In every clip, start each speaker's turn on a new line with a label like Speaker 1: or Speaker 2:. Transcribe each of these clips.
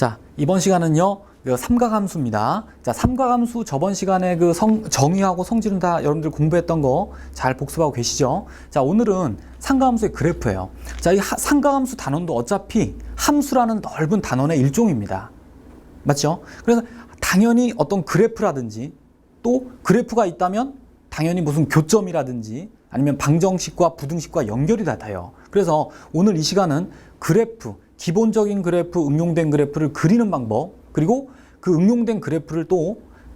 Speaker 1: 자, 이번 시간은요, 삼각함수입니다. 자, 삼각함수 저번 시간에 정의하고 성질은 다 여러분들 공부했던 거 잘 복습하고 계시죠? 자, 오늘은 삼각함수의 그래프예요. 자, 이 삼각함수 단원도 어차피 함수라는 넓은 단원의 일종입니다. 맞죠? 그래서 당연히 어떤 그래프라든지 또 그래프가 있다면 당연히 무슨 교점이라든지 아니면 방정식과 부등식과 연결이 다 돼요. 그래서 오늘 이 시간은 그래프, 기본적인 그래프, 응용된 그래프를 그리는 방법, 그리고 그 응용된 그래프를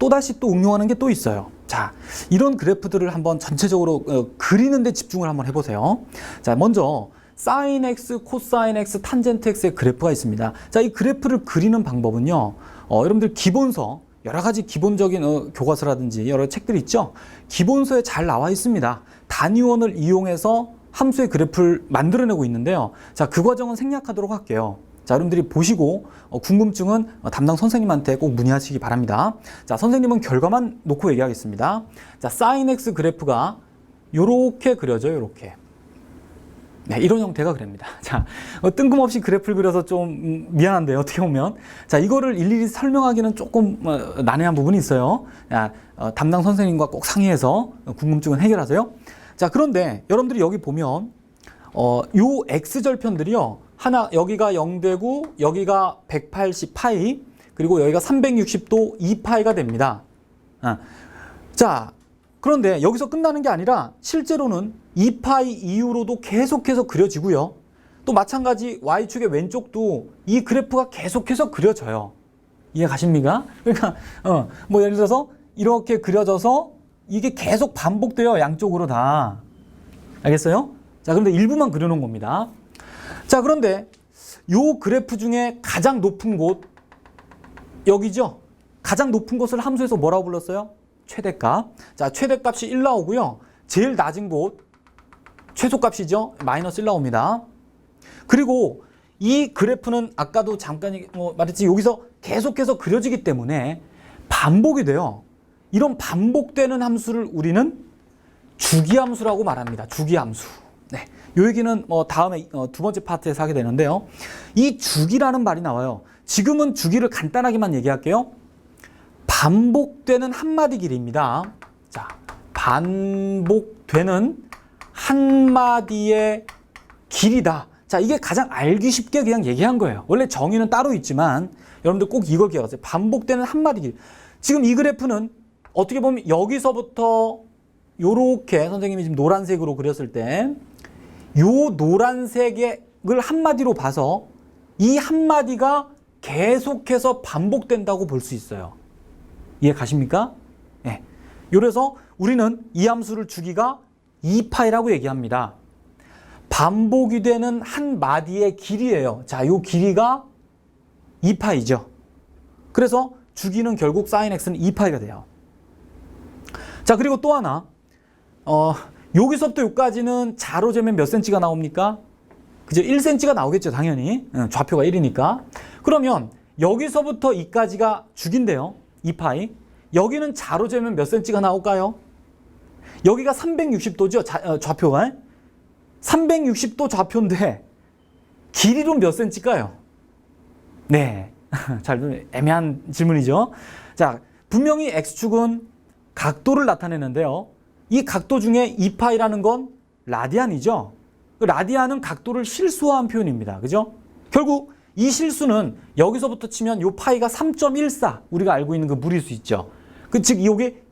Speaker 1: 또다시 응용하는 게 또 있어요. 자, 이런 그래프들을 한번 전체적으로 그리는 데 집중을 한번 해보세요. 자, 먼저 sin x, 코사인 x, 탄젠트 x의 그래프가 있습니다. 자, 이 그래프를 그리는 방법은요, 여러분들 기본서, 여러 가지 기본적인 교과서라든지 여러 책들이 있죠. 기본서에 잘 나와 있습니다. 단위원을 이용해서 함수의 그래프를 만들어내고 있는데요. 자, 그 과정은 생략하도록 할게요. 자, 여러분들이 보시고 궁금증은 담당 선생님한테 꼭 문의하시기 바랍니다. 자, 선생님은 결과만 놓고 얘기하겠습니다. 자, sin x 그래프가 요렇게 그려져요. 요렇게. 네, 이런 형태가 그립니다. 자, 뜬금없이 그래프를 그려서 좀 미안한데요. 어떻게 보면. 자, 이거를 일일이 설명하기는 조금 난해한 부분이 있어요. 자, 담당 선생님과 꼭 상의해서 궁금증은 해결하세요. 자, 그런데 여러분들이 여기 보면 요 x절편들이요. 하나 여기가 0되고 여기가 180파이 그리고 여기가 360도 2파이가 됩니다. 자, 그런데 여기서 끝나는 게 아니라 실제로는 2파이 이후로도 계속해서 그려지고요. 또 마찬가지 y축의 왼쪽도 이 그래프가 계속해서 그려져요. 이해 가십니까? 그러니까 뭐 예를 들어서 이렇게 그려져서 이게 계속 반복돼요. 양쪽으로 다. 알겠어요? 자, 그런데 일부만 그려놓은 겁니다. 자, 그런데 요 그래프 중에 가장 높은 곳 여기죠? 가장 높은 곳을 함수에서 뭐라고 불렀어요? 최대값. 자, 최대값이 1 나오고요. 제일 낮은 곳 최소값이죠? 마이너스 1 나옵니다. 그리고 이 그래프는 아까도 잠깐 말했지 여기서 계속해서 그려지기 때문에 반복이 돼요. 이런 반복되는 함수를 우리는 주기함수라고 말합니다. 주기함수. 네, 요 얘기는 다음에 두 번째 파트에서 하게 되는데요. 이 주기라는 말이 나와요. 지금은 주기를 간단하게만 얘기할게요. 반복되는 한마디 길이입니다. 자, 반복되는 한마디의 길이다. 자, 이게 가장 알기 쉽게 그냥 얘기한 거예요. 원래 정의는 따로 있지만 여러분들 꼭 이걸 기억하세요. 반복되는 한마디 길이. 지금 이 그래프는 어떻게 보면 여기서부터 요렇게 선생님이 지금 노란색으로 그렸을 때 요 노란색을 한마디로 봐서 이 한마디가 계속해서 반복된다고 볼 수 있어요. 이해 가십니까? 네. 그래서 우리는 이 함수를 주기가 2파이라고 얘기합니다. 반복이 되는 한 마디의 길이에요. 자, 요 길이가 2파이죠. 그래서 주기는 결국 sin x는 2파이가 돼요. 자, 그리고 또 하나. 여기서부터 여기까지는 자로 재면 몇 cm가 나옵니까? 그죠? 1cm가 나오겠죠, 당연히. 좌표가 1이니까. 그러면 여기서부터 이까지가 주기인데요. 2파이. 여기는 자로 재면 몇 cm가 나올까요? 여기가 360도죠, 좌표가. 360도 좌표인데 길이로 몇 cm일까요? 네. 잘 애매한 질문이죠. 자, 분명히 x축은 각도를 나타내는데요. 이 각도 중에 2파이라는 건 라디안이죠. 라디안은 각도를 실수화한 표현입니다. 그죠? 결국 이 실수는 여기서부터 치면 요 파이가 3.14 우리가 알고 있는 그 무리수 있죠. 즉 이게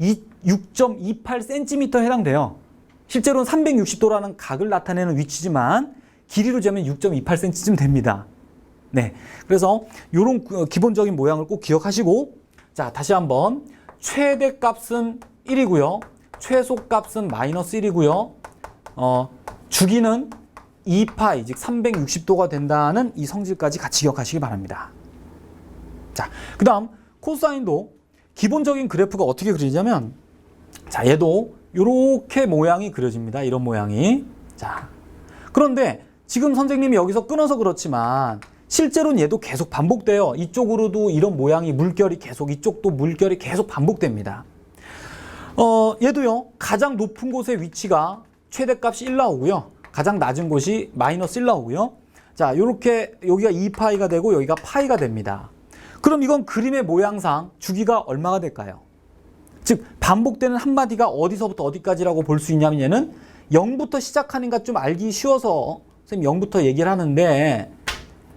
Speaker 1: 6.28cm에 해당돼요. 실제로는 360도라는 각을 나타내는 위치지만 길이로 재면 6.28cm쯤 됩니다. 네, 그래서 이런 기본적인 모양을 꼭 기억하시고, 자, 다시 한번 최대값은 1이고요. 최소값은 마이너스 1이고요. 주기는 2파이, 즉 360도가 된다는 이 성질까지 같이 기억하시기 바랍니다. 자, 그 다음 코사인도 기본적인 그래프가 어떻게 그리냐면, 자, 얘도 이렇게 모양이 그려집니다. 이런 모양이. 자, 그런데 지금 선생님이 여기서 끊어서 그렇지만 실제로는 얘도 계속 반복돼요. 이쪽으로도 이런 모양이 물결이 계속, 이쪽도 물결이 계속 반복됩니다. 얘도요, 가장 높은 곳의 위치가 최대값이 1 나오고요. 가장 낮은 곳이 마이너스 1 나오고요. 자, 요렇게 여기가 2파이가 되고 여기가 파이가 됩니다. 그럼 이건 그림의 모양상 주기가 얼마가 될까요? 즉 반복되는 한마디가 어디서부터 어디까지라고 볼 수 있냐면 얘는 0부터 시작하는가 좀 알기 쉬워서 선생님 0부터 얘기를 하는데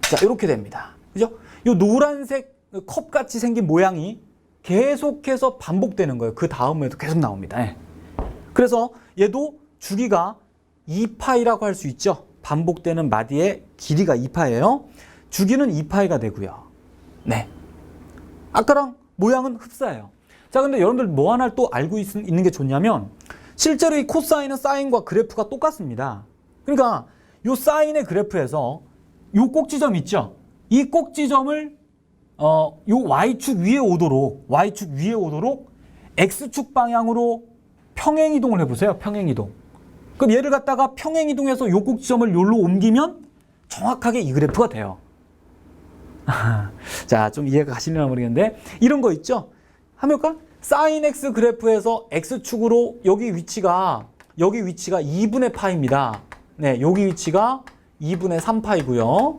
Speaker 1: 자 이렇게 됩니다. 그죠? 이 노란색 컵같이 생긴 모양이 계속해서 반복되는 거예요. 그 다음에도 계속 나옵니다. 예. 그래서 얘도 주기가 2파이라고 할 수 있죠. 반복되는 마디의 길이가 2파예요. 주기는 2파이가 되고요. 네. 아까랑 모양은 흡사해요. 자, 근데 여러분들 뭐 하나 또 알고 있는 게 좋냐면 실제로 이 코사인은 사인과 그래프가 똑같습니다. 그러니까 이 사인의 그래프에서 이 꼭지점 있죠? 이 꼭지점을 요 y축 위에 오도록 x축 방향으로 평행이동을 해보세요. 평행이동. 그럼 얘를 갖다가 평행이동해서 요 꼭지점을 요로 옮기면 정확하게 이 그래프가 돼요. 자, 좀 이해가 가시려나 모르겠는데 이런 거 있죠? 한번 볼까? 사인 x 그래프에서 x축으로 여기 위치가 2분의 파입니다. 네, 여기 위치가 2분의 3파이고요.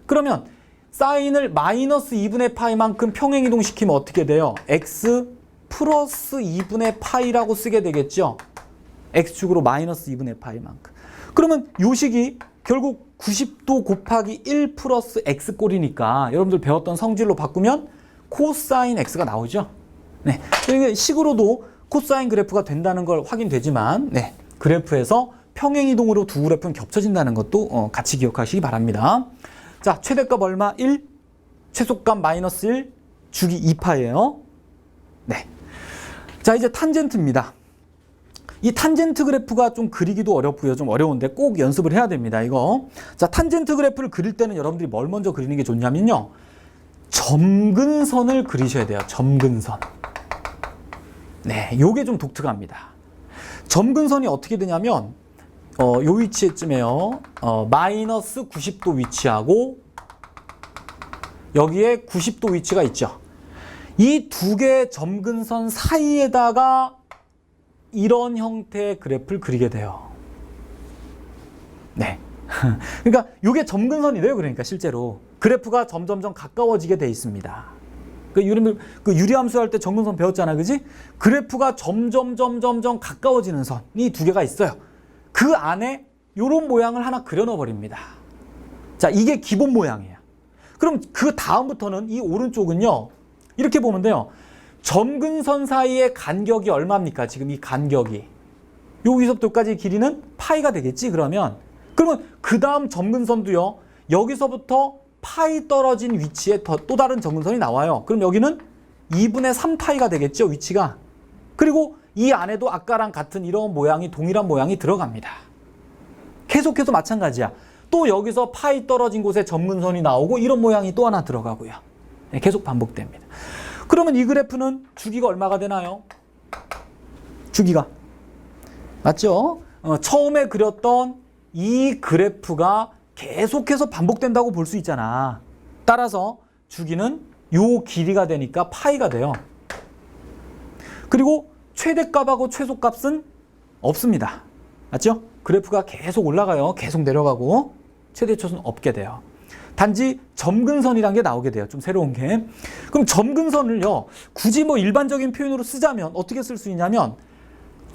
Speaker 1: 그러면 사인을 마이너스 2분의 파이만큼 평행이동시키면 어떻게 돼요? x 플러스 2분의 파이라고 쓰게 되겠죠? x축으로 마이너스 2분의 파이만큼. 그러면 요 식이 결국 90도 곱하기 1 플러스 x꼴이니까 여러분들 배웠던 성질로 바꾸면 코사인 x가 나오죠? 네. 그러니까 식으로도 코사인 그래프가 된다는 걸 확인되지만, 네. 그래프에서 평행이동으로 두 그래프는 겹쳐진다는 것도 같이 기억하시기 바랍니다. 자, 최대값 얼마? 1, 최소값 마이너스 1, 주기 2파예요. 네. 자, 이제 탄젠트입니다. 이 탄젠트 그래프가 좀 그리기도 어렵고요. 좀 어려운데 꼭 연습을 해야 됩니다. 이거. 자, 탄젠트 그래프를 그릴 때는 여러분들이 뭘 먼저 그리는 게 좋냐면요. 점근선을 그리셔야 돼요. 점근선. 네, 요게 좀 독특합니다. 점근선이 어떻게 되냐면 요 위치에쯤에요. 마이너스 90도 위치하고 여기에 90도 위치가 있죠. 이 두 개의 점근선 사이에다가 이런 형태의 그래프를 그리게 돼요. 네. 그러니까 이게 점근선이 돼요. 그러니까 실제로 그래프가 점점점 가까워지게 돼 있습니다. 그 유리함수 할 때 점근선 배웠잖아, 그지? 그래프가 점점 가까워지는 선이 두 개가 있어요. 그 안에 이런 모양을 하나 그려넣어 버립니다. 자, 이게 기본 모양이에요. 그럼 그 다음부터는 이 오른쪽은요, 이렇게 보면 돼요. 점근선 사이의 간격이 얼마입니까? 지금 이 간격이. 여기서부터까지 길이는 파이가 되겠지, 그러면 그 다음 점근선도요, 여기서부터 파이 떨어진 위치에 또 다른 점근선이 나와요. 그럼 여기는 2분의 3파이가 되겠죠, 위치가. 그리고 이 안에도 아까랑 같은 이런 모양이, 동일한 모양이 들어갑니다. 계속해서 마찬가지야. 또 여기서 파이 떨어진 곳에 점근선이 나오고 이런 모양이 또 하나 들어가고요. 네, 계속 반복됩니다. 그러면 이 그래프는 주기가 얼마가 되나요? 주기가. 맞죠? 처음에 그렸던 이 그래프가 계속해서 반복된다고 볼 수 있잖아. 따라서 주기는 요 길이가 되니까 파이가 돼요. 그리고 최대값하고 최소값은 없습니다. 맞죠? 그래프가 계속 올라가요. 계속 내려가고 최대 최소는 없게 돼요. 단지 점근선이란 게 나오게 돼요. 좀 새로운 게. 그럼 점근선을요, 굳이 뭐 일반적인 표현으로 쓰자면 어떻게 쓸 수 있냐면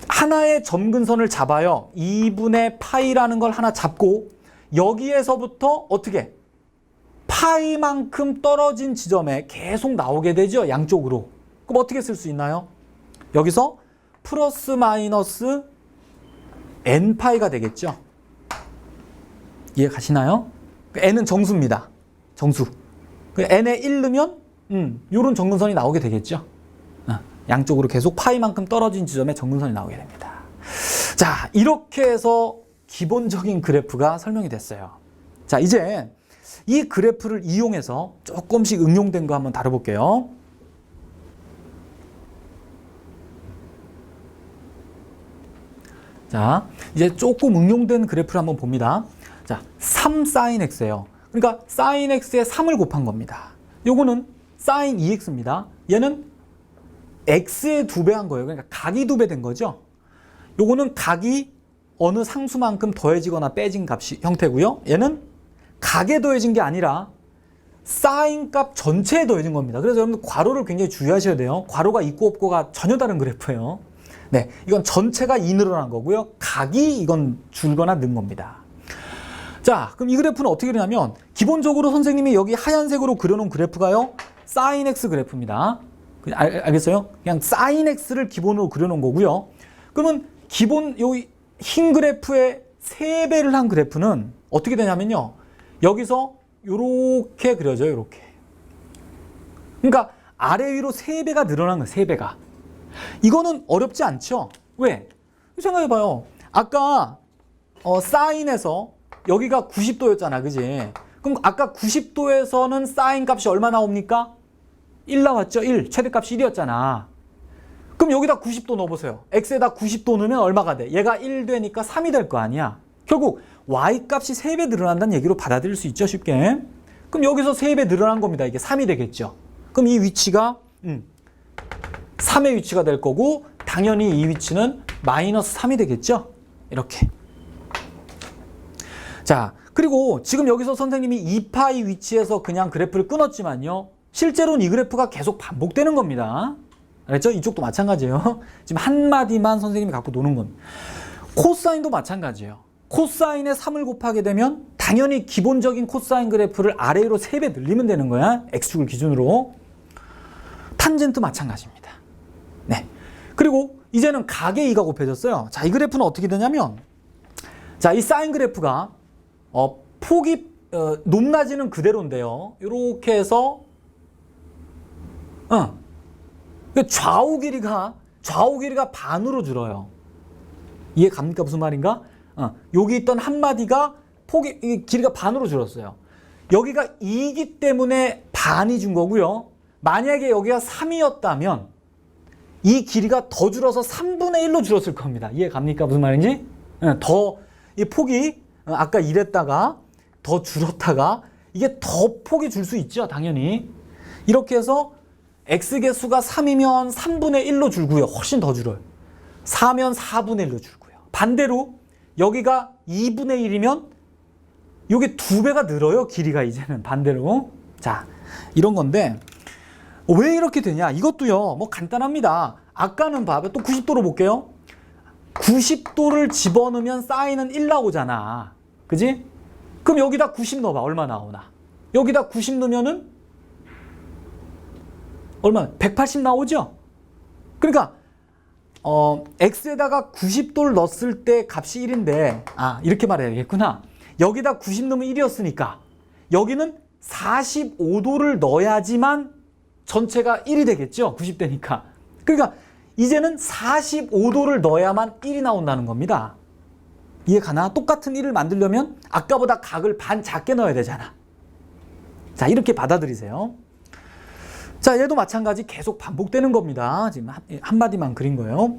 Speaker 1: 하나의 점근선을 잡아요. 2분의 파이라는 걸 하나 잡고 여기에서부터 어떻게 파이만큼 떨어진 지점에 계속 나오게 되죠. 양쪽으로. 그럼 어떻게 쓸 수 있나요? 여기서 플러스 마이너스 n파이가 되겠죠. 이해 가시나요? n은 정수입니다. 정수. n에 1 넣으면 요런 점근선이 나오게 되겠죠. 양쪽으로 계속 파이만큼 떨어진 지점에 점근선이 나오게 됩니다. 자, 이렇게 해서 기본적인 그래프가 설명이 됐어요. 자, 이제 이 그래프를 이용해서 조금씩 응용된 거 한번 다뤄볼게요. 자, 이제 조금 응용된 그래프를 한번 봅니다. 자, 3 sin x예요. 그러니까 sin x에 3을 곱한 겁니다. 요거는 sin 2x입니다. 얘는 x의 2배 한 거예요. 그러니까 각이 2배 된 거죠. 요거는 각이 어느 상수만큼 더해지거나 빼진 값이 형태고요. 얘는 각에 더해진 게 아니라 사인 값 전체에 더해진 겁니다. 그래서 여러분들 괄호를 굉장히 주의하셔야 돼요. 괄호가 있고 없고가 전혀 다른 그래프예요. 네, 이건 전체가 2 늘어난 거고요. 각이 이건 줄거나 는 겁니다. 자, 그럼 이 그래프는 어떻게 되냐면 기본적으로 선생님이 여기 하얀색으로 그려놓은 그래프가요. 사인 X 그래프입니다. 알겠어요? 그냥 사인 X를 기본으로 그려놓은 거고요. 그러면 기본 여기 흰 그래프의 3배를 한 그래프는 어떻게 되냐면요. 여기서 요렇게 그려져요. 요렇게. 그러니까 아래 위로 3배가 늘어난 거예요. 3배가. 이거는 어렵지 않죠? 왜? 생각해봐요. 아까 사인에서 여기가 90도였잖아. 그지? 그럼 아까 90도에서는 사인 값이 얼마 나옵니까? 1 나왔죠? 1. 최대값이 1이었잖아. 그럼 여기다 90도 넣어보세요. x에다 90도 넣으면 얼마가 돼? 얘가 1 되니까 3이 될 거 아니야. 결국 y값이 3배 늘어난다는 얘기로 받아들일 수 있죠. 쉽게. 그럼 여기서 3배 늘어난 겁니다. 이게 3이 되겠죠. 그럼 이 위치가 3의 위치가 될 거고 당연히 이 위치는 마이너스 3이 되겠죠. 이렇게. 자, 그리고 지금 여기서 선생님이 2파이 위치에서 그냥 그래프를 끊었지만요. 실제로는 이 그래프가 계속 반복되는 겁니다. 알았죠? 이쪽도 마찬가지예요. 지금 한마디만 선생님이 갖고 노는 겁니다. 코사인도 마찬가지예요. 코사인에 3을 곱하게 되면 당연히 기본적인 코사인 그래프를 아래로 3배 늘리면 되는 거야. x축을 기준으로. 탄젠트 마찬가지입니다. 네. 그리고 이제는 각의 2가 곱해졌어요. 자, 이 그래프는 어떻게 되냐면 자, 이 사인 그래프가 폭이 높낮이는 그대로인데요. 이렇게 해서 좌우 길이가 반으로 줄어요. 이해 갑니까? 무슨 말인가? 여기 있던 한마디가 길이가 반으로 줄었어요. 여기가 2이기 때문에 반이 준 거고요. 만약에 여기가 3이었다면 이 길이가 더 줄어서 3분의 1로 줄었을 겁니다. 이해 갑니까? 무슨 말인지? 이 폭이 아까 이랬다가 더 줄었다가 이게 더 폭이 줄 수 있죠. 당연히. 이렇게 해서 x개수가 3이면 3분의 1로 줄고요. 훨씬 더 줄어요. 4면 4분의 1로 줄고요. 반대로 여기가 2분의 1이면 이게 2배가 늘어요. 길이가 이제는 반대로. 자, 이런 건데 왜 이렇게 되냐? 이것도요. 뭐 간단합니다. 아까는 봐봐. 또 90도로 볼게요. 90도를 집어넣으면 사인은 1 나오잖아. 그지? 그럼 여기다 90 넣어봐. 얼마 나오나? 여기다 90 넣으면은 얼마? 180 나오죠? 그러니까 x에다가 90도를 넣었을 때 값이 1인데 이렇게 말해야겠구나. 여기다 90 넣으면 1이었으니까 여기는 45도를 넣어야지만 전체가 1이 되겠죠? 90대니까. 그러니까 이제는 45도를 넣어야만 1이 나온다는 겁니다. 이해 가나? 똑같은 1을 만들려면 아까보다 각을 반 작게 넣어야 되잖아. 자, 이렇게 받아들이세요. 자, 얘도 마찬가지 계속 반복되는 겁니다. 지금 한마디만 그린 거예요.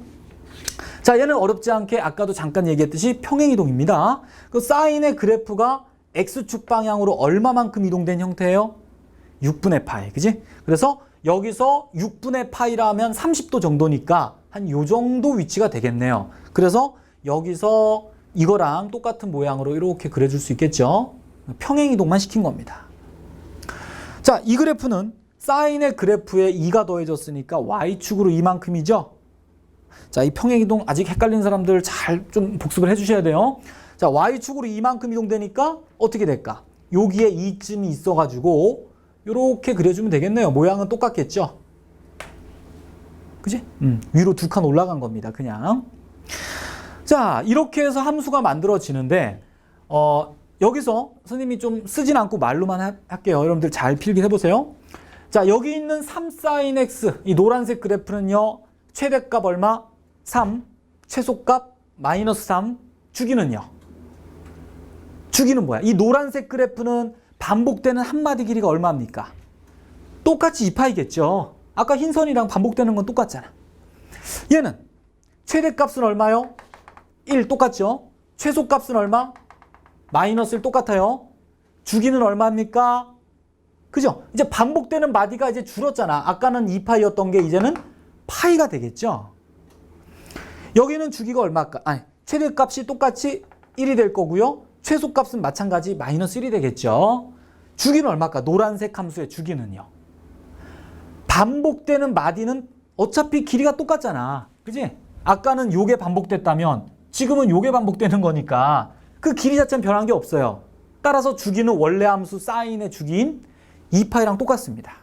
Speaker 1: 자, 얘는 어렵지 않게 아까도 잠깐 얘기했듯이 평행이동입니다. 그 사인의 그래프가 x축 방향으로 얼마만큼 이동된 형태예요? 6분의 파이, 그지? 그래서 여기서 6분의 파이라면 30도 정도니까 한 요 정도 위치가 되겠네요. 그래서 여기서 이거랑 똑같은 모양으로 이렇게 그려줄 수 있겠죠? 평행이동만 시킨 겁니다. 자, 이 그래프는 사인의 그래프에 2가 더해졌으니까 y축으로 이만큼이죠? 자, 이 평행이동 아직 헷갈리는 사람들 잘 좀 복습을 해주셔야 돼요. 자, y축으로 이만큼 이동되니까 어떻게 될까? 여기에 2쯤이 있어가지고 이렇게 그려주면 되겠네요. 모양은 똑같겠죠? 그지? 위로 2칸 올라간 겁니다. 그냥. 자, 이렇게 해서 함수가 만들어지는데 여기서 선생님이 좀 쓰진 않고 말로만 할게요. 여러분들 잘 필기해 보세요. 자, 여기 있는 3sin x 이 노란색 그래프는요. 최대값 얼마? 3. 최소값 마이너스 3. 주기는요. 주기는 뭐야? 이 노란색 그래프는 반복되는 한마디 길이가 얼마입니까? 똑같이 2파이겠죠. 아까 흰 선이랑 반복되는 건 똑같잖아. 얘는 최대값은 얼마요? 1 똑같죠? 최소값은 얼마? 마이너스 1 똑같아요. 주기는 얼마입니까? 그죠? 이제 반복되는 마디가 이제 줄었잖아. 아까는 2파이였던 게 이제는 파이가 되겠죠? 여기는 주기가 얼마일까? 최대값이 똑같이 1이 될 거고요. 최소값은 마찬가지 마이너스 1이 되겠죠? 주기는 얼마일까? 노란색 함수의 주기는요. 반복되는 마디는 어차피 길이가 똑같잖아. 그지? 아까는 요게 반복됐다면 지금은 요게 반복되는 거니까 그 길이 자체는 변한 게 없어요. 따라서 주기는 원래 함수 사인의 주기인 2파이랑 똑같습니다.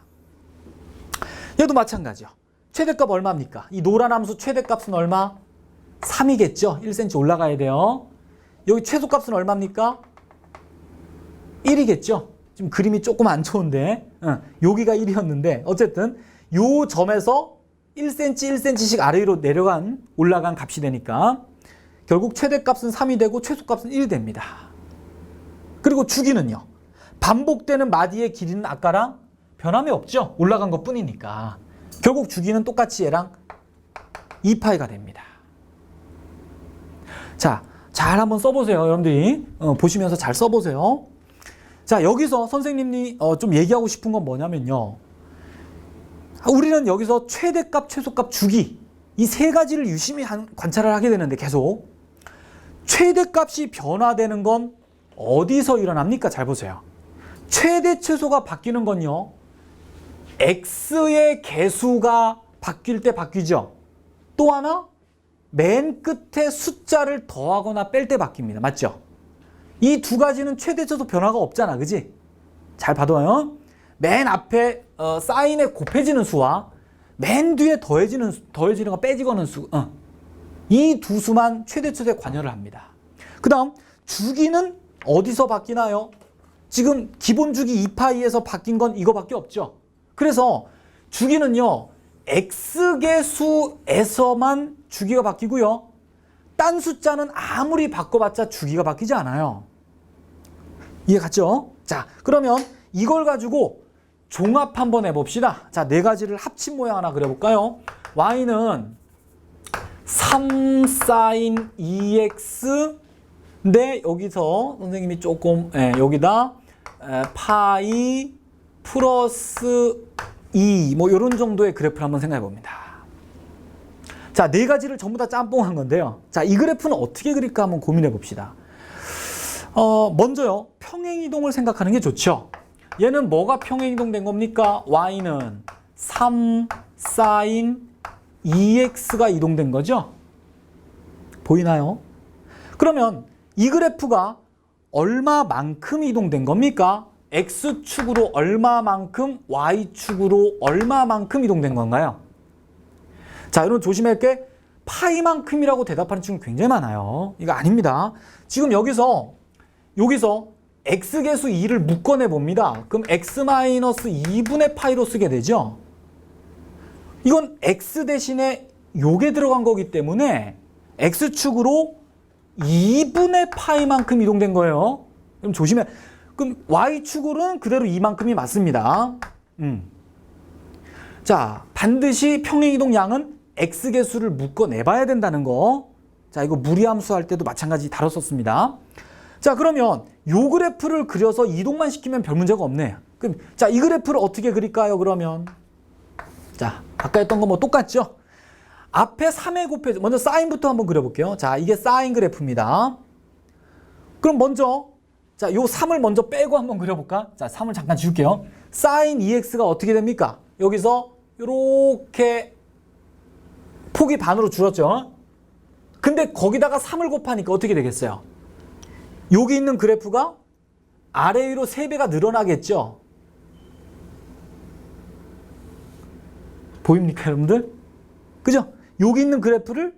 Speaker 1: 얘도 마찬가지요. 최대값 얼마입니까? 이 노란 함수 최대값은 얼마? 3이겠죠? 1cm 올라가야 돼요. 여기 최소값은 얼마입니까? 1이겠죠? 지금 그림이 조금 안 좋은데 여기가 1이었는데 어쨌든 요 점에서 1cm, 1cm씩 아래로 올라간 값이 되니까 결국 최대값은 3이 되고 최소값은 1이 됩니다. 그리고 주기는요. 반복되는 마디의 길이는 아까랑 변함이 없죠. 올라간 것 뿐이니까. 결국 주기는 똑같이 얘랑 2파이가 됩니다. 자, 잘 한번 써보세요. 여러분들이 보시면서 잘 써보세요. 자, 여기서 선생님이 좀 얘기하고 싶은 건 뭐냐면요. 우리는 여기서 최대값, 최소값, 주기 이 세 가지를 유심히 관찰을 하게 되는데 계속 최대값이 변화되는 건 어디서 일어납니까? 잘 보세요. 최대, 최소가 바뀌는 건요. x의 개수가 바뀔 때 바뀌죠. 또 하나 맨 끝에 숫자를 더하거나 뺄 때 바뀝니다. 맞죠? 이 두 가지는 최대, 최소 변화가 없잖아. 그지? 잘 봐둬요. 맨 앞에 사인에 곱해지는 수와 맨 뒤에 더해지는 거 빼지거는 수. 이 두 수만 최대, 최소에 관여를 합니다. 그 다음 주기는 어디서 바뀌나요? 지금 기본 주기 2파이에서 바뀐 건 이거밖에 없죠. 그래서 주기는요. x개수에서만 주기가 바뀌고요. 딴 숫자는 아무리 바꿔봤자 주기가 바뀌지 않아요. 이해 갔죠? 자, 그러면 이걸 가지고 종합 한번 해봅시다. 자, 네 가지를 합친 모양 하나 그려볼까요? y는 3sin 2x 근데 여기서 선생님이 조금 여기다 파이 플러스 2 뭐 이런 정도의 그래프를 한번 생각해 봅니다. 자, 네 가지를 전부 다 짬뽕한 건데요. 자, 이 그래프는 어떻게 그릴까 한번 고민해 봅시다. 먼저요. 평행이동을 생각하는 게 좋죠. 얘는 뭐가 평행이동된 겁니까? y는 3 sin 2x가 이동된 거죠. 보이나요? 그러면 이 그래프가 얼마만큼 이동된 겁니까? x축으로 얼마만큼, y축으로 얼마만큼 이동된 건가요? 자, 여러분 조심할 게 파이만큼이라고 대답하는 친구 굉장히 많아요. 이거 아닙니다. 지금 여기서 x개수 2를 묶어내 봅니다. 그럼 x-2분의 파이로 쓰게 되죠. 이건 x 대신에 요게 들어간 거기 때문에 x축으로 2분의 파이만큼 이동된 거예요. 그럼 조심해. 그럼 y축으로는 그대로 이만큼이 맞습니다. 자, 반드시 평행이동 양은 x개수를 묶어내봐야 된다는 거. 자, 이거 무리함수 할 때도 마찬가지 다뤘었습니다. 자, 그러면 요 그래프를 그려서 이동만 시키면 별 문제가 없네. 그럼 자, 이 그래프를 어떻게 그릴까요? 그러면 자, 아까 했던 거 뭐 똑같죠? 앞에 3에 곱해서 먼저 사인부터 한번 그려볼게요. 자, 이게 사인 그래프입니다. 그럼 먼저 자, 요 3을 먼저 빼고 한번 그려볼까? 자, 3을 잠깐 지울게요. 사인 2x가 어떻게 됩니까? 여기서 요렇게 폭이 반으로 줄었죠. 근데 거기다가 3을 곱하니까 어떻게 되겠어요? 여기 있는 그래프가 아래 위로 3배가 늘어나겠죠. 보입니까, 여러분들? 그죠? 여기 있는 그래프를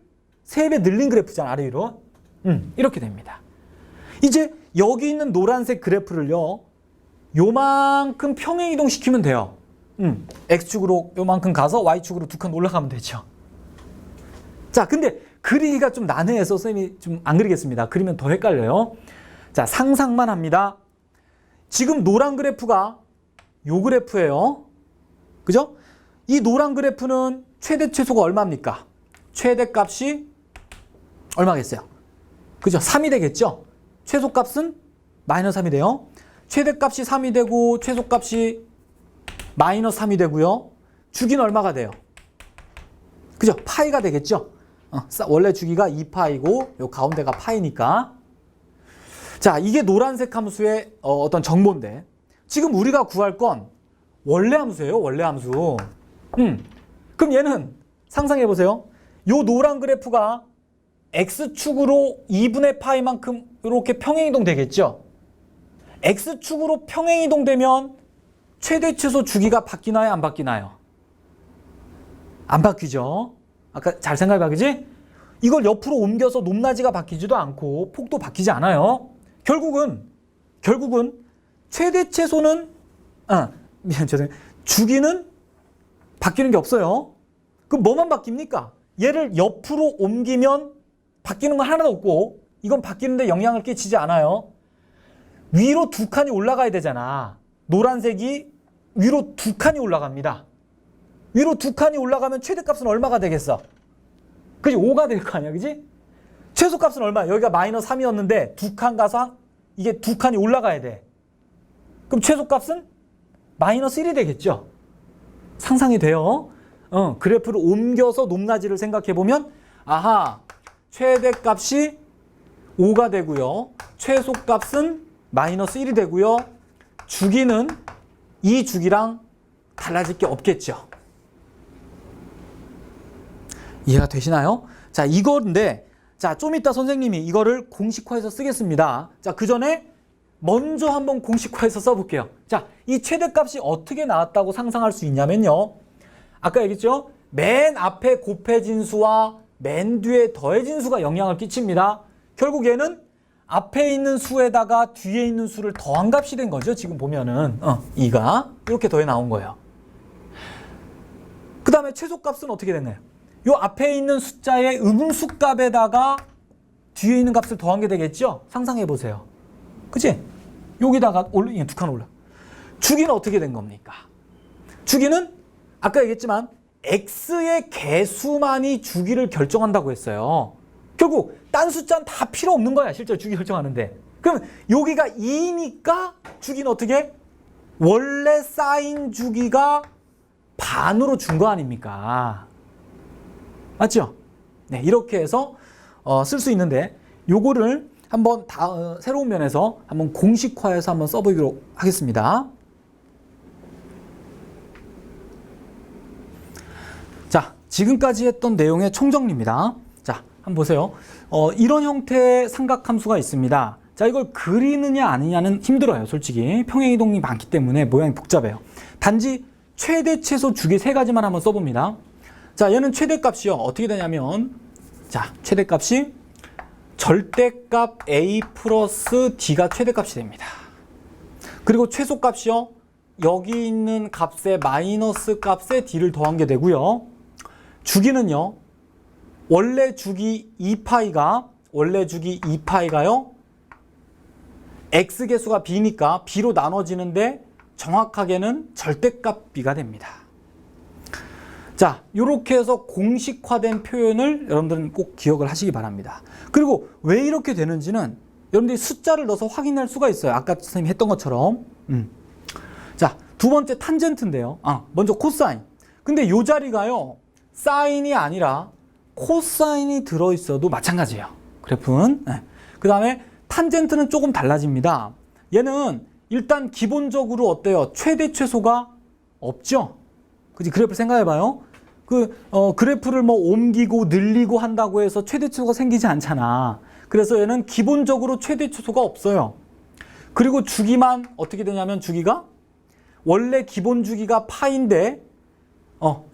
Speaker 1: 3배 늘린 그래프잖아, 아래 위로. 이렇게 됩니다. 이제 여기 있는 노란색 그래프를요, 요만큼 평행이동 시키면 돼요. x축으로 요만큼 가서 y축으로 2칸 올라가면 되죠. 자, 근데 그리기가 좀 난해해서 선생님이 좀 안 그리겠습니다. 그리면 더 헷갈려요. 자, 상상만 합니다. 지금 노란 그래프가 요 그래프예요. 그죠? 이 노란 그래프는 최대 최소가 얼마입니까? 최대값이 얼마겠어요? 그죠? 3이 되겠죠? 최소값은 마이너스 3이 돼요. 최대값이 3이 되고 최소값이 마이너스 3이 되고요. 주기는 얼마가 돼요? 그죠? 파이가 되겠죠? 원래 주기가 2파이고 요 가운데가 파이니까. 자, 이게 노란색 함수의 어떤 정보인데 지금 우리가 구할 건 원래 함수예요. 원래 함수. 그럼 얘는 상상해 보세요. 요 노란 그래프가 x축으로 2분의 파이만큼 이렇게 평행이동 되겠죠. x축으로 평행이동되면 최대 최소 주기가 바뀌나요? 안 바뀌나요? 안 바뀌죠. 아까 잘 생각해봐, 그지? 이걸 옆으로 옮겨서 높낮이가 바뀌지도 않고 폭도 바뀌지 않아요. 결국은 최대 최소는 죄송해요. 주기는 바뀌는 게 없어요. 그럼 뭐만 바뀝니까? 얘를 옆으로 옮기면 바뀌는 건 하나도 없고 이건 바뀌는데 영향을 끼치지 않아요. 위로 두 칸이 올라가야 되잖아. 노란색이 위로 두 칸이 올라갑니다. 위로 두 칸이 올라가면 최대값은 얼마가 되겠어? 그지? 5가 될 거 아니야, 그지? 최소값은 얼마야? 여기가 마이너스 3이었는데 두 칸 가서 이게 두 칸이 올라가야 돼. 그럼 최소값은 마이너스 1이 되겠죠? 상상이 돼요. 그래프를 옮겨서 높낮이를 생각해보면 아하, 최대값이 5가 되고요. 최소값은 마이너스 1이 되고요. 주기는 이 주기랑 달라질 게 없겠죠. 이해가 되시나요? 자, 이건데, 자, 좀 이따 선생님이 이거를 공식화해서 쓰겠습니다. 자, 그 전에 먼저 한번 공식화해서 써볼게요. 자, 이 최대값이 어떻게 나왔다고 상상할 수 있냐면요. 아까 얘기했죠? 맨 앞에 곱해진 수와 맨 뒤에 더해진 수가 영향을 끼칩니다. 결국 얘는 앞에 있는 수에다가 뒤에 있는 수를 더한 값이 된 거죠. 지금 보면은 2가 이렇게 더해 나온 거예요. 그 다음에 최소값은 어떻게 됐나요? 요 앞에 있는 숫자의 음수 값에다가 뒤에 있는 값을 더한 게 되겠죠? 상상해 보세요. 그치? 여기다가 두 칸 올라. 주기는 어떻게 된 겁니까? 주기는 아까 얘기했지만 x의 개수만이 주기를 결정한다고 했어요. 결국 딴 숫자는 다 필요 없는 거야. 실제로 주기 결정하는데. 그럼 여기가 2니까 주기는 어떻게? 원래 쌓인 주기가 반으로 준 거 아닙니까? 맞죠? 네, 이렇게 해서 쓸 수 있는데 요거를 한번 새로운 면에서 한번 공식화해서 한번 써보도록 하겠습니다. 자, 지금까지 했던 내용의 총정리입니다. 자, 한번 보세요. 이런 형태의 삼각함수가 있습니다. 자, 이걸 그리느냐 아니냐는 힘들어요. 솔직히 평행이동이 많기 때문에 모양이 복잡해요. 단지 최대 최소 주기 세 가지만 한번 써봅니다. 자, 얘는 최대값이요. 어떻게 되냐면, 자, 최대값이 절대값 a 플러스 d가 최대값이 됩니다. 그리고 최소값이요. 여기 있는 값에 마이너스 값에 d를 더한 게 되고요. 주기는요. 원래 주기 2파이가요. x 개수가 b니까 b로 나눠지는데 정확하게는 절대값 b가 됩니다. 자, 이렇게 해서 공식화된 표현을 여러분들은 꼭 기억을 하시기 바랍니다. 그리고 왜 이렇게 되는지는 여러분들이 숫자를 넣어서 확인할 수가 있어요. 아까 선생님이 했던 것처럼. 자, 두 번째 탄젠트인데요. 먼저 코사인. 근데 이 자리가요. 사인이 아니라 코사인이 들어있어도 마찬가지예요. 그래프는. 네. 그 다음에 탄젠트는 조금 달라집니다. 얘는 일단 기본적으로 어때요? 최대 최소가 없죠? 그지? 그래프 생각해봐요. 그래프를 뭐 옮기고 늘리고 한다고 해서 최대 최소가 생기지 않잖아. 그래서 얘는 기본적으로 최대 최소가 없어요. 그리고 주기만 어떻게 되냐면 주기가 원래 기본 주기가 파인데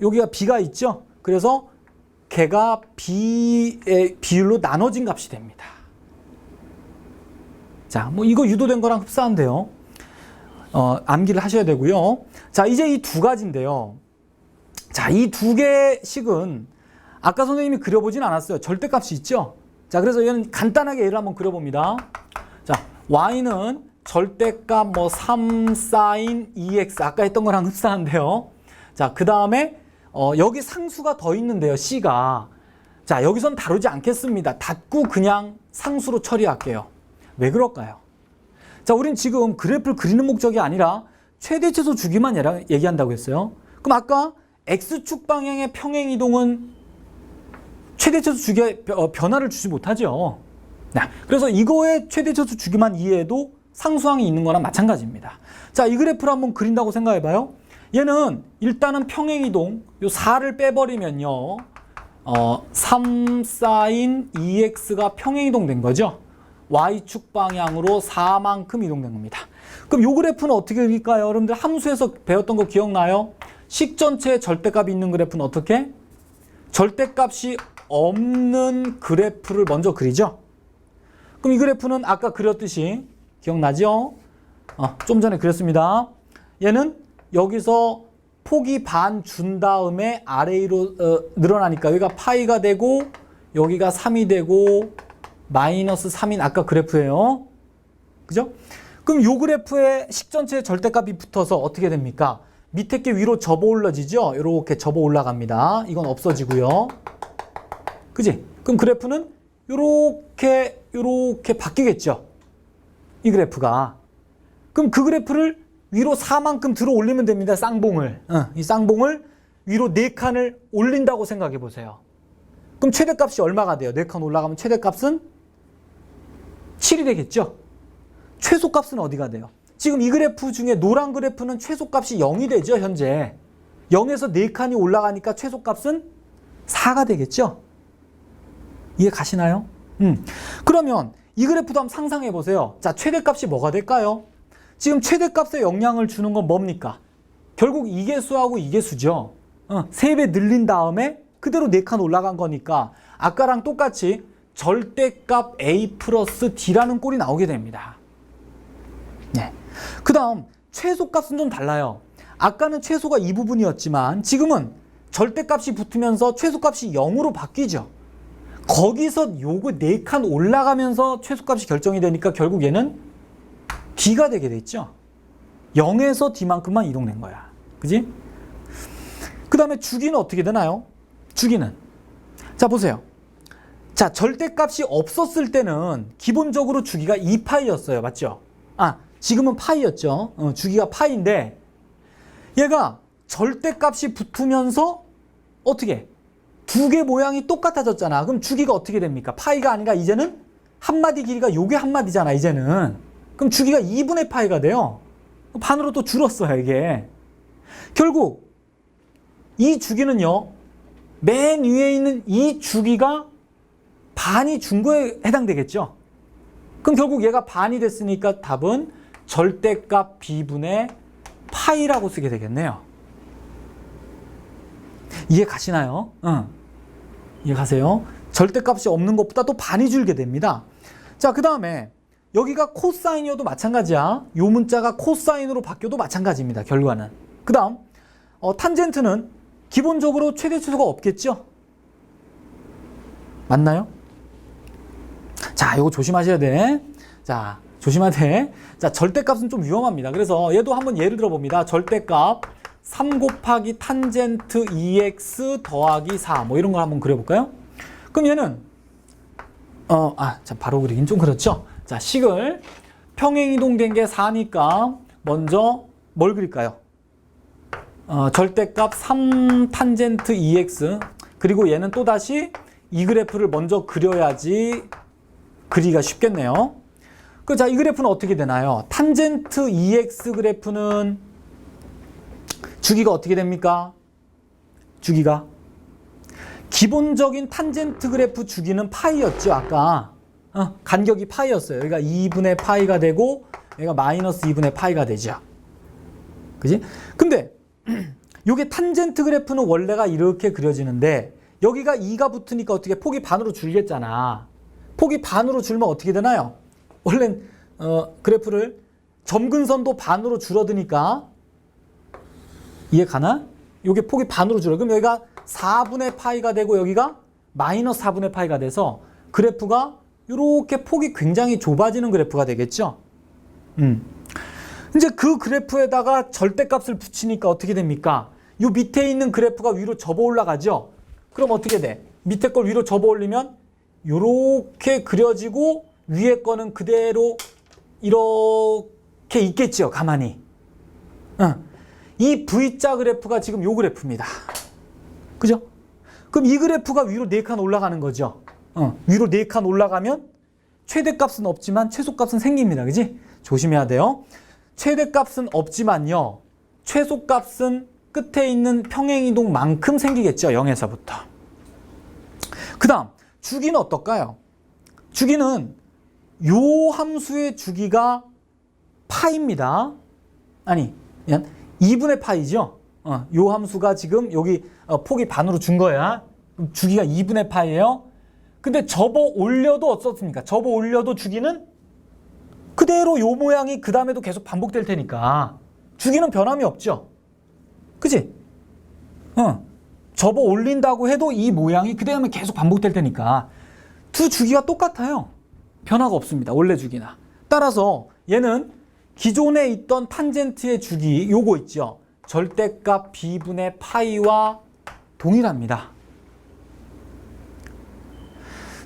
Speaker 1: 여기가 b가 있죠. 그래서 걔가 b의 비율로 나눠진 값이 됩니다. 자, 뭐 이거 유도된 거랑 흡사한데요. 암기를 하셔야 되고요. 자, 이제 이 두 가지인데요. 자, 이 두 개씩은 아까 선생님이 그려보진 않았어요. 절대값이 있죠. 자, 그래서 얘는 간단하게 얘를 한번 그려봅니다. 자, y는 절대값 3 sin 2x 아까 했던 거랑 흡사한데요. 자, 그 다음에 여기 상수가 더 있는데요. c가. 자, 여기선 다루지 않겠습니다. 닫고 그냥 상수로 처리할게요. 왜 그럴까요? 자, 우린 지금 그래프를 그리는 목적이 아니라 최대 최소 주기만 얘기한다고 했어요. 그럼 아까 x축 방향의 평행이동은 최대 최소 주기에 변화를 주지 못하죠. 그래서 이거의 최대 최소 주기만 이해해도 상수항이 있는 거랑 마찬가지입니다. 자, 이 그래프를 한번 그린다고 생각해 봐요. 얘는 일단은 평행이동 요 4를 빼버리면요. 3 sin 2x가 평행이동 된 거죠. y축 방향으로 4만큼 이동된 겁니다. 그럼 요 그래프는 어떻게 그릴까요? 여러분들 함수에서 배웠던 거 기억나요? 식 전체에 절대값이 있는 그래프는 어떻게? 절대값이 없는 그래프를 먼저 그리죠. 그럼 이 그래프는 아까 그렸듯이 기억나죠? 좀 전에 그렸습니다. 얘는 여기서 폭이 반 준 다음에 아래로 늘어나니까 여기가 파이가 되고 여기가 3이 되고 마이너스 3인 아까 그래프예요. 그죠? 그럼 요 그래프에 식 전체의 절대값이 붙어서 어떻게 됩니까? 밑에 게 위로 접어 올라지죠? 이렇게 접어 올라갑니다. 이건 없어지고요. 그지? 그럼 그래프는 요렇게 바뀌겠죠? 이 그래프가. 그럼 그 그래프를 위로 4만큼 들어 올리면 됩니다. 쌍봉을. 이 쌍봉을 위로 4칸을 올린다고 생각해 보세요. 그럼 최대값이 얼마가 돼요? 4칸 올라가면 최대값은 7이 되겠죠? 최소값은 어디가 돼요? 지금 이 그래프 중에 노란 그래프는 최소값이 0이 되죠, 현재. 0에서 4칸이 올라가니까 최소값은 4가 되겠죠? 이해 가시나요? 그러면 이 그래프도 한번 상상해 보세요. 자, 최대값이 뭐가 될까요? 지금 최대값에 영향을 주는 건 뭡니까? 결국 이계수하고 이계수죠. 3배 늘린 다음에 그대로 4칸 올라간 거니까 아까랑 똑같이 절대값 A 플러스 D라는 꼴이 나오게 됩니다. 네. 그 다음 최소값은 좀 달라요. 아까는 최소가 이 부분이었지만 지금은 절대값이 붙으면서 최소값이 0으로 바뀌죠. 거기서 요거 4칸 올라가면서 최소값이 결정이 되니까 결국 얘는 D가 되게 됐죠. 0에서 D만큼만 이동된 거야. 그지? 그 다음에 주기는 어떻게 되나요? 주기는. 자, 보세요. 자, 절대값이 없었을 때는 기본적으로 주기가 2파이였어요. 맞죠? 지금은 파이였죠. 주기가 파이인데 얘가 절대값이 붙으면서 어떻게? 두 개 모양이 똑같아졌잖아. 그럼 주기가 어떻게 됩니까? 파이가 아니라 이제는 한마디 길이가 요게 한마디잖아, 이제는. 그럼 주기가 2분의 파이가 돼요. 반으로 또 줄었어요, 이게. 결국 이 주기는요, 맨 위에 있는 이 주기가 반이 준 거에 해당되겠죠. 그럼 결국 얘가 반이 됐으니까 답은 절대값 B분의 파이라고 쓰게 되겠네요. 이해 가시나요? 이해 가세요? 절대값이 없는 것보다 또 반이 줄게 됩니다. 자, 그 다음에 여기가 코사인이어도 마찬가지야. 요 문자가 코사인으로 바뀌어도 마찬가지입니다. 결과는. 그 다음 탄젠트는 기본적으로 최대 최소가 없겠죠? 맞나요? 자, 이거 조심하셔야 돼. 자, 조심해야 돼. 자, 절대값은 좀 위험합니다. 그래서 얘도 한번 예를 들어 봅니다. 절대값 3 곱하기 탄젠트 2x 더하기 4 뭐 이런 걸 한번 그려볼까요? 그럼 얘는 자, 바로 그리긴 좀 그렇죠? 자, 식을 평행이동된 게 4니까 먼저 뭘 그릴까요? 절대값 3 탄젠트 2x 그리고 얘는 또다시 이 그래프를 먼저 그려야지 그리기가 쉽겠네요. 자, 이 그래프는 어떻게 되나요? 탄젠트 2x 그래프는 주기가 어떻게 됩니까? 주기가 기본적인 탄젠트 그래프 주기는 파이였죠. 아까 간격이 파이였어요. 여기가 2분의 파이가 되고 여기가 마이너스 2분의 파이가 되죠. 그지? 근데 요게 탄젠트 그래프는 원래가 이렇게 그려지는데 여기가 2가 붙으니까 어떻게 폭이 반으로 줄겠잖아. 폭이 반으로 줄면 어떻게 되나요? 원래 그래프를 점근선도 반으로 줄어드니까 이해 가나? 요게 폭이 반으로 줄어. 그럼 여기가 4분의 파이가 되고 여기가 마이너스 4분의 파이가 돼서 그래프가 이렇게 폭이 굉장히 좁아지는 그래프가 되겠죠. 이제 그 그래프에다가 절대값을 붙이니까 어떻게 됩니까? 요 밑에 있는 그래프가 위로 접어 올라가죠. 그럼 어떻게 돼? 밑에 걸 위로 접어 올리면 요렇게 그려지고 위에 거는 그대로 이렇게 있겠죠. 가만히. 이 V자 그래프가 지금 요 그래프입니다. 그죠? 그럼 이 그래프가 위로 4칸 올라가는 거죠. 위로 4칸 올라가면 최대값은 없지만 최소값은 생깁니다. 그지? 조심해야 돼요. 최대값은 없지만요. 최소값은 끝에 있는 평행이동만큼 생기겠죠. 0에서부터. 그 다음 주기는 어떨까요? 주기는 요 함수의 주기가 파입니다. 아니, 그냥 2분의 파이죠. 요 함수가 지금 여기 폭이 반으로 준 거야. 그럼 주기가 2분의 파이예요. 근데 접어 올려도 어떻습니까? 접어 올려도 주기는 그대로 요 모양이 그 다음에도 계속 반복될 테니까 주기는 변함이 없죠. 그치? 접어 올린다고 해도 이 모양이 그 다음에 계속 반복될 테니까 두 주기가 똑같아요. 변화가 없습니다. 원래 주기나. 따라서 얘는 기존에 있던 탄젠트의 주기 요거 있죠. 절대값 b분의 파이와 동일합니다.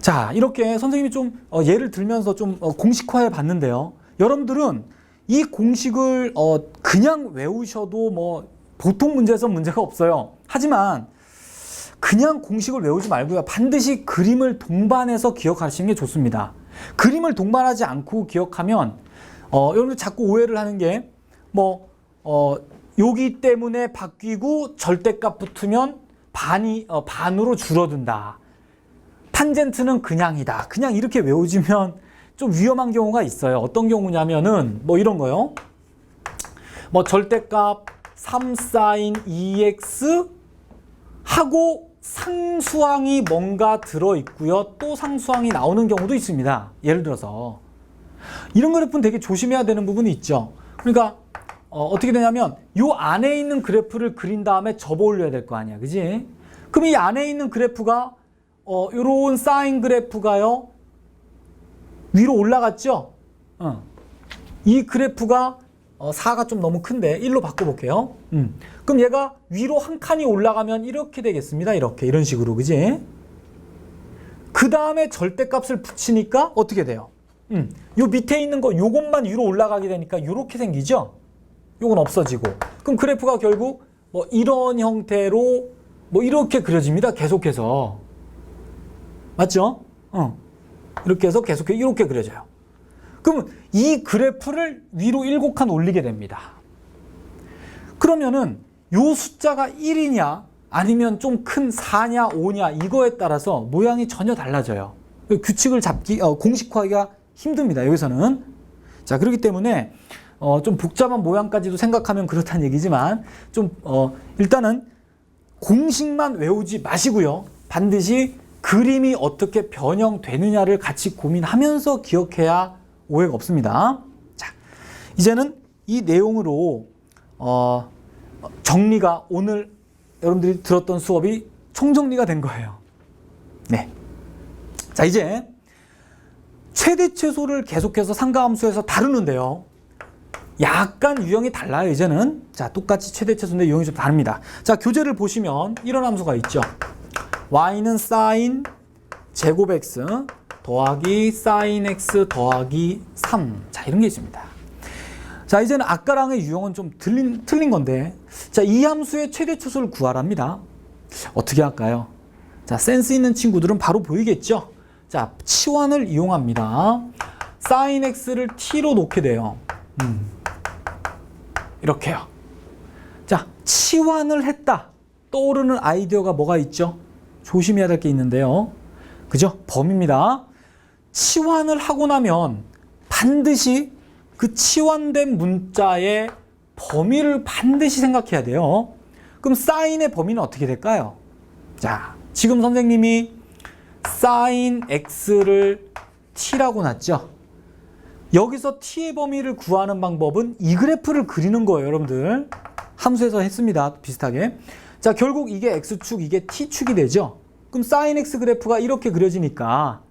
Speaker 1: 자, 이렇게 선생님이 좀 예를 들면서 좀 공식화해 봤는데요. 여러분들은 이 공식을 그냥 외우셔도 뭐 보통 문제에서 문제가 없어요. 하지만 그냥 공식을 외우지 말고요. 반드시 그림을 동반해서 기억하시는 게 좋습니다. 그림을 동반하지 않고 기억하면 여러분들 자꾸 오해를 하는 게 여기 때문에 바뀌고 절대값 붙으면 반으로 줄어든다. 탄젠트는 그냥이다. 그냥 이렇게 외워지면 좀 위험한 경우가 있어요. 어떤 경우냐면은 이런 거요. 절대값 3sin 2x 하고 상수항이 뭔가 들어있고요. 또 상수항이 나오는 경우도 있습니다. 예를 들어서 이런 그래프는 되게 조심해야 되는 부분이 있죠. 그러니까 어떻게 되냐면 요 안에 있는 그래프를 그린 다음에 접어 올려야 될 거 아니야. 그지? 그럼 이 안에 있는 그래프가 요런 사인 그래프가요. 위로 올라갔죠? 이 그래프가 4가 좀 너무 큰데 1로 바꿔볼게요. 그럼 얘가 위로 한 칸이 올라가면 이렇게 되겠습니다. 이런 식으로. 그지? 그 다음에 절대값을 붙이니까 어떻게 돼요? 요 밑에 있는 거 요것만 위로 올라가게 되니까 요렇게 생기죠? 요건 없어지고. 그럼 그래프가 결국 이런 형태로 이렇게 그려집니다. 계속해서. 맞죠? 이렇게 해서 계속해서 이렇게 그려져요. 그럼 이 그래프를 위로 7칸 올리게 됩니다. 그러면은 요 숫자가 1이냐 아니면 좀 큰 4냐 5냐 이거에 따라서 모양이 전혀 달라져요. 규칙을 잡기 공식화하기가 힘듭니다. 여기서는. 자, 그렇기 때문에 좀 복잡한 모양까지도 생각하면 그렇다는 얘기지만 일단은 공식만 외우지 마시고요. 반드시 그림이 어떻게 변형되느냐를 같이 고민하면서 기억해야 오해가 없습니다. 자, 이제는 이 내용으로 정리가 오늘 여러분들이 들었던 수업이 총정리가 된 거예요. 네. 자, 이제 최대 최소를 계속해서 상가함수에서 다루는데요. 약간 유형이 달라요, 이제는. 자, 똑같이 최대 최소인데 유형이 좀 다릅니다. 자, 교재를 보시면 이런 함수가 있죠. y는 sin 제곱 x 더하기 sin x 더하기 3. 자, 이런 게 있습니다. 자, 이제는 아까랑의 유형은 좀 틀린 건데, 자, 이 함수의 최대 최소를 구하랍니다. 어떻게 할까요? 자, 센스 있는 친구들은 바로 보이겠죠? 자, 치환을 이용합니다. sin x를 t로 놓게 돼요. 이렇게요. 자, 치환을 했다. 떠오르는 아이디어가 뭐가 있죠? 조심해야 될 게 있는데요. 그죠? 범위입니다. 치환을 하고 나면 반드시 그 치환된 문자의 범위를 반드시 생각해야 돼요. 그럼 사인의 범위는 어떻게 될까요? 자, 지금 선생님이 sin x를 t라고 놨죠. 여기서 t의 범위를 구하는 방법은 이 그래프를 그리는 거예요, 여러분들. 함수에서 했습니다. 비슷하게. 자, 결국 이게 x축, 이게 t축이 되죠. 그럼 sin x 그래프가 이렇게 그려지니까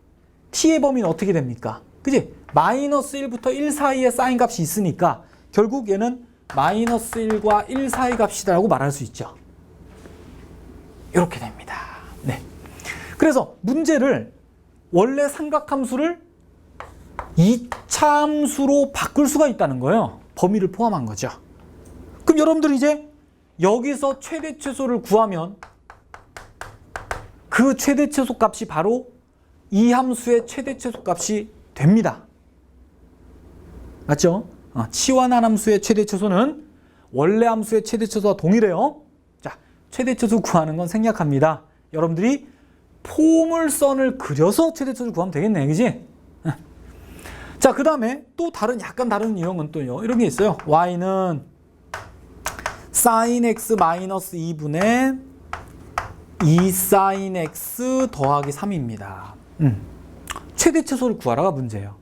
Speaker 1: t의 범위는 어떻게 됩니까? 그지? 마이너스 1부터 1 사이에 sin 값이 있으니까 결국 얘는 마이너스 1과 1 사이 값이다라고 말할 수 있죠. 이렇게 됩니다. 네. 그래서 문제를 원래 삼각함수를 2차 함수로 바꿀 수가 있다는 거예요. 범위를 포함한 거죠. 그럼 여러분들 이제 여기서 최대 최소를 구하면 그 최대 최소 값이 바로 이 함수의 최대 최소 값이 됩니다. 맞죠? 치환한 함수의 최대 최소는 원래 함수의 최대 최소와 동일해요. 자, 최대 최소 구하는 건 생략합니다. 여러분들이 포물선을 그려서 최대 최소를 구하면 되겠네, 그지? 자, 그 다음에 또 약간 다른 유형은 또요, 이런 게 있어요. y는 sin x 마이너스 2분의 2 sin x 더하기 3입니다. 최대 최소를 구하라가 문제예요.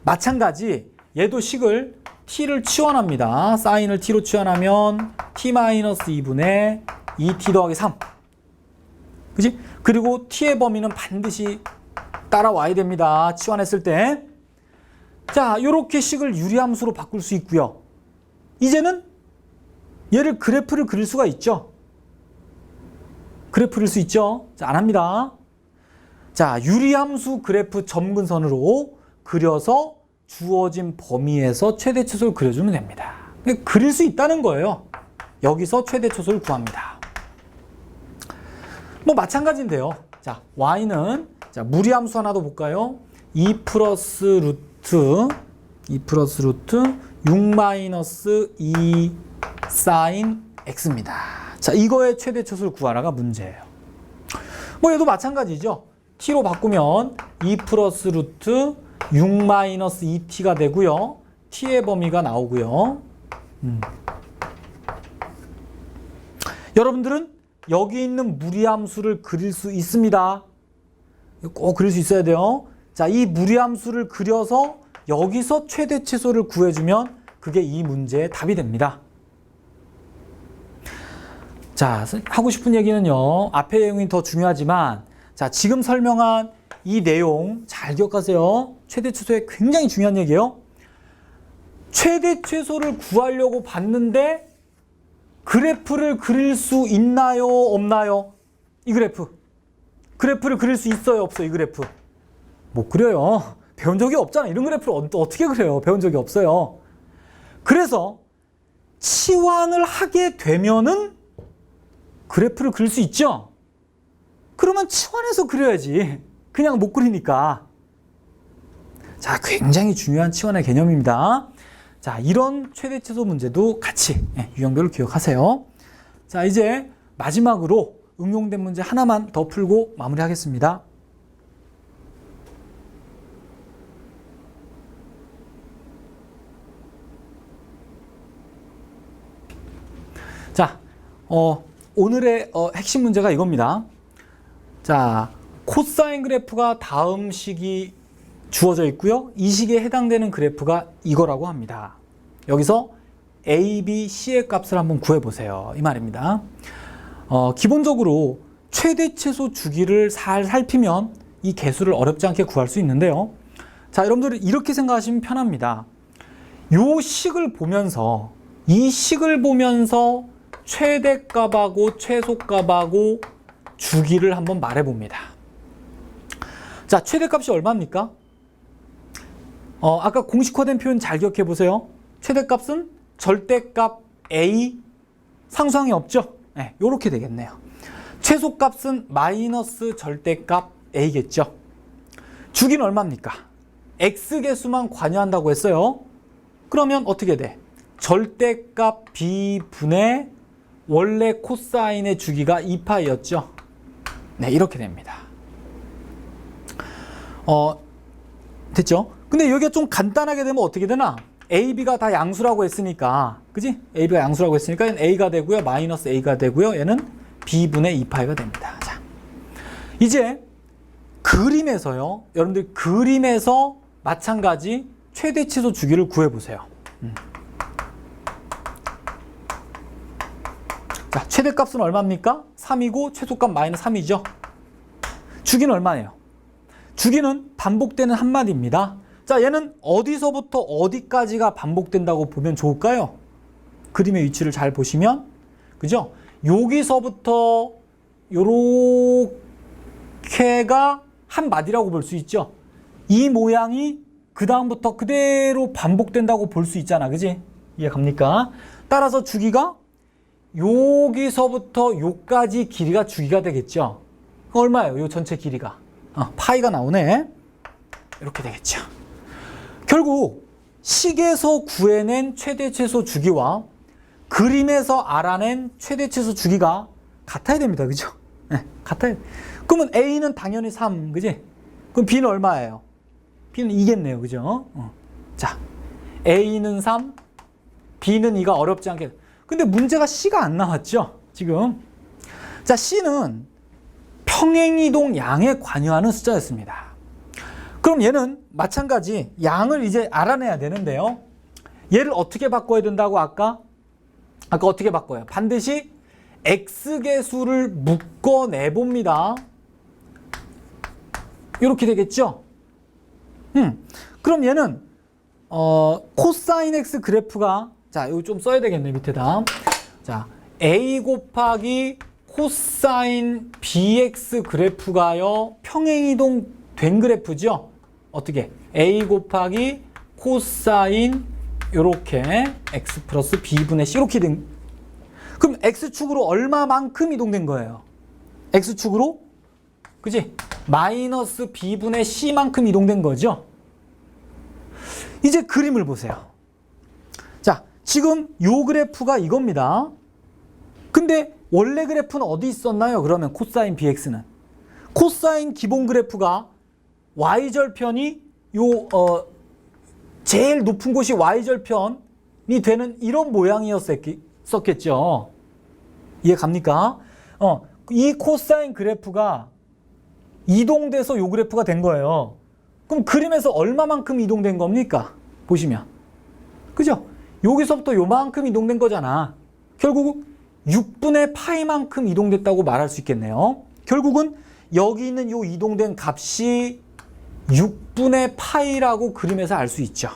Speaker 1: 마찬가지 얘도 식을 t를 치환합니다. sin을 t로 치환하면 t 마이너스 2분의 2t 더하기 3. 그지? 그리고 t의 범위는 반드시 따라와야 됩니다. 치환했을 때. 자, 요렇게 식을 유리함수로 바꿀 수 있고요. 이제는 얘를 그래프를 그릴 수가 있죠. 그래프 그릴 수 있죠. 자, 안 합니다. 자, 유리함수 그래프 점근선으로 그려서 주어진 범위에서 최대 최소를 그려주면 됩니다. 그릴 수 있다는 거예요. 여기서 최대 최소를 구합니다. 뭐 마찬가지인데요. 자, y는 자, 무리함수 하나 더 볼까요? 2 플러스 루트 6 마이너스 2 sin x입니다. 자, 이거의 최대 최소를 구하라가 문제예요. 뭐 얘도 마찬가지죠. t로 바꾸면 2 플러스 루트 6 마이너스 2t가 되고요. t의 범위가 나오고요. 여러분들은 여기 있는 무리함수를 그릴 수 있습니다. 꼭 그릴 수 있어야 돼요. 자, 이 무리함수를 그려서 여기서 최대 최소를 구해주면 그게 이 문제의 답이 됩니다. 자, 하고 싶은 얘기는요, 앞의 내용이 더 중요하지만, 자, 지금 설명한 이 내용 잘 기억하세요. 최대 최소에 굉장히 중요한 얘기예요. 최대 최소를 구하려고 봤는데 그래프를 그릴 수 있나요? 없나요? 이 그래프를 그릴 수 있어요? 없어요? 이 그래프. 못 그려요. 배운 적이 없잖아. 이런 그래프를 어떻게 그려요? 배운 적이 없어요. 그래서 치환을 하게 되면은 그래프를 그릴 수 있죠? 그러면 치환해서 그려야지. 그냥 못 그리니까. 자, 굉장히 중요한 치환의 개념입니다. 자, 이런 최대 최소 문제도 같이 유형별로 기억하세요. 자, 이제 마지막으로 응용된 문제 하나만 더 풀고 마무리하겠습니다. 자, 오늘의 핵심 문제가 이겁니다. 자, 코사인 그래프가 다음 식이 주어져 있고요. 이 식에 해당되는 그래프가 이거라고 합니다. 여기서 A, B, C의 값을 한번 구해보세요. 이 말입니다. 기본적으로 최대 최소 주기를 잘 살피면 이 개수를 어렵지 않게 구할 수 있는데요. 자, 여러분들 이렇게 생각하시면 편합니다. 이 식을 보면서 최대값하고 최소값하고 주기를 한번 말해봅니다. 자, 최대값이 얼마입니까? 아까 공식화된 표현 잘 기억해 보세요. 최대값은 절대값 A, 상수항이 없죠? 네, 이렇게 되겠네요. 최소값은 마이너스 절대값 A겠죠? 주기는 얼마입니까? X개수만 관여한다고 했어요. 그러면 어떻게 돼? 절대값 B분의 원래 코사인의 주기가 2파이였죠? 네, 이렇게 됩니다. 됐죠? 근데 여기가 좀 간단하게 되면 어떻게 되나? A, B가 다 양수라고 했으니까, 그지? A, B가 양수라고 했으니까 얘는 A가 되고요, 마이너스 A가 되고요, 얘는 B분의 2파이가 됩니다. 자, 이제 그림에서요, 여러분들 그림에서 마찬가지 최대 최소 주기를 구해보세요. 자, 최대값은 얼마입니까? 3이고 최소값 마이너스 3이죠. 주기는 얼마예요? 주기는 반복되는 한마디입니다. 자, 얘는 어디서부터 어디까지가 반복된다고 보면 좋을까요? 그림의 위치를 잘 보시면, 그죠? 여기서부터 요렇게가 한 마디라고 볼 수 있죠. 이 모양이 그 다음부터 그대로 반복된다고 볼 수 있잖아, 그지? 이해 갑니까? 따라서 주기가 여기서부터 요까지 길이가 주기가 되겠죠. 얼마예요? 요 전체 길이가. 파이가 나오네. 이렇게 되겠죠. 결국 식에서 구해낸 최대 최소 주기와 그림에서 알아낸 최대 최소 주기가 같아야 됩니다. 그죠? 네, 같아야. 그러면 A는 당연히 3, 그지? 그럼 B는 얼마예요? B는 2겠네요. 그죠? 자, A는 3, B는 2가 어렵지 않게. 근데 문제가 C가 안 나왔죠? 지금. 자, C는 평행이동 양에 관여하는 숫자였습니다. 그럼 얘는 마찬가지 양을 이제 알아내야 되는데요. 얘를 어떻게 바꿔야 된다고 아까 어떻게 바꿔요? 반드시 X개수를 묶어내 봅니다. 이렇게 되겠죠? 그럼 얘는 코사인 X 그래프가 자, 이거 좀 써야 되겠네, 밑에다. 자, A 곱하기 코사인 BX 그래프가요, 평행이동 된 그래프죠? 어떻게? A 곱하기 코사인 요렇게 X 플러스 B분의 C 이렇게 된. 그럼 X축으로 얼마만큼 이동된 거예요? X축으로? 그지? 마이너스 B분의 C만큼 이동된 거죠? 이제 그림을 보세요. 자, 지금 요 그래프가 이겁니다. 근데 원래 그래프는 어디 있었나요? 그러면 코사인 BX는. 코사인 기본 그래프가 Y절편이 제일 높은 곳이 Y절편이 되는 이런 모양이었겠죠. 이해 갑니까? 이 코사인 그래프가 이동돼서 요 그래프가 된 거예요. 그럼 그림에서 얼마만큼 이동된 겁니까? 보시면. 그죠? 여기서부터 요만큼 이동된 거잖아. 결국 6분의 파이만큼 이동됐다고 말할 수 있겠네요. 결국은 여기 있는 요 이동된 값이 6분의 파이라고 그림에서 알 수 있죠.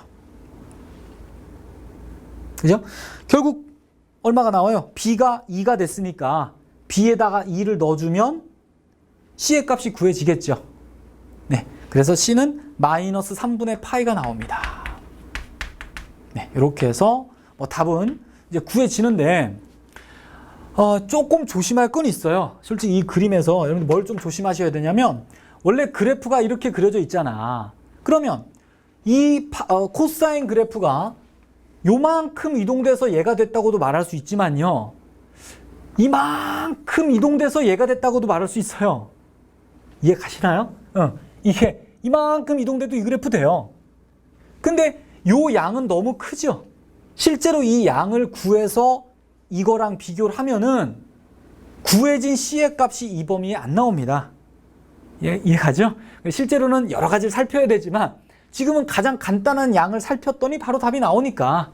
Speaker 1: 그죠? 결국 얼마가 나와요? B가 2가 됐으니까 B에다가 2를 넣어주면 C의 값이 구해지겠죠. 네, 그래서 C는 마이너스 3분의 파이가 나옵니다. 네, 이렇게 해서 답은 이제 구해지는데 조금 조심할 건 있어요. 솔직히 이 그림에서 여러분들 뭘 좀 조심하셔야 되냐면 원래 그래프가 이렇게 그려져 있잖아. 그러면 이 코사인 그래프가 요만큼 이동돼서 얘가 됐다고도 말할 수 있지만요. 이만큼 이동돼서 얘가 됐다고도 말할 수 있어요. 이해 가시나요? 이게 이만큼 이동돼도 이 그래프 돼요. 근데 요 양은 너무 크죠? 실제로 이 양을 구해서 이거랑 비교를 하면은 구해진 C의 값이 이 범위에 안 나옵니다. 이해가죠? 실제로는 여러 가지를 살펴야 되지만 지금은 가장 간단한 양을 살폈더니 바로 답이 나오니까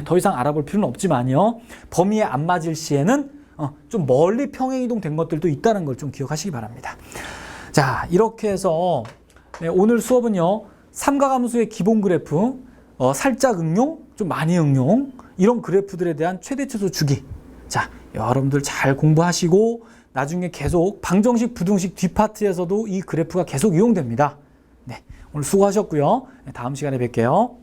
Speaker 1: 더 이상 알아볼 필요는 없지만요. 범위에 안 맞을 시에는 좀 멀리 평행이동 된 것들도 있다는 걸 좀 기억하시기 바랍니다. 자, 이렇게 해서 오늘 수업은요. 삼각함수의 기본 그래프, 살짝 응용, 좀 많이 응용 이런 그래프들에 대한 최대최소 주기. 자, 여러분들 잘 공부하시고 나중에 계속 방정식, 부등식 뒷파트에서도 이 그래프가 계속 이용됩니다. 네, 오늘 수고하셨고요. 다음 시간에 뵐게요.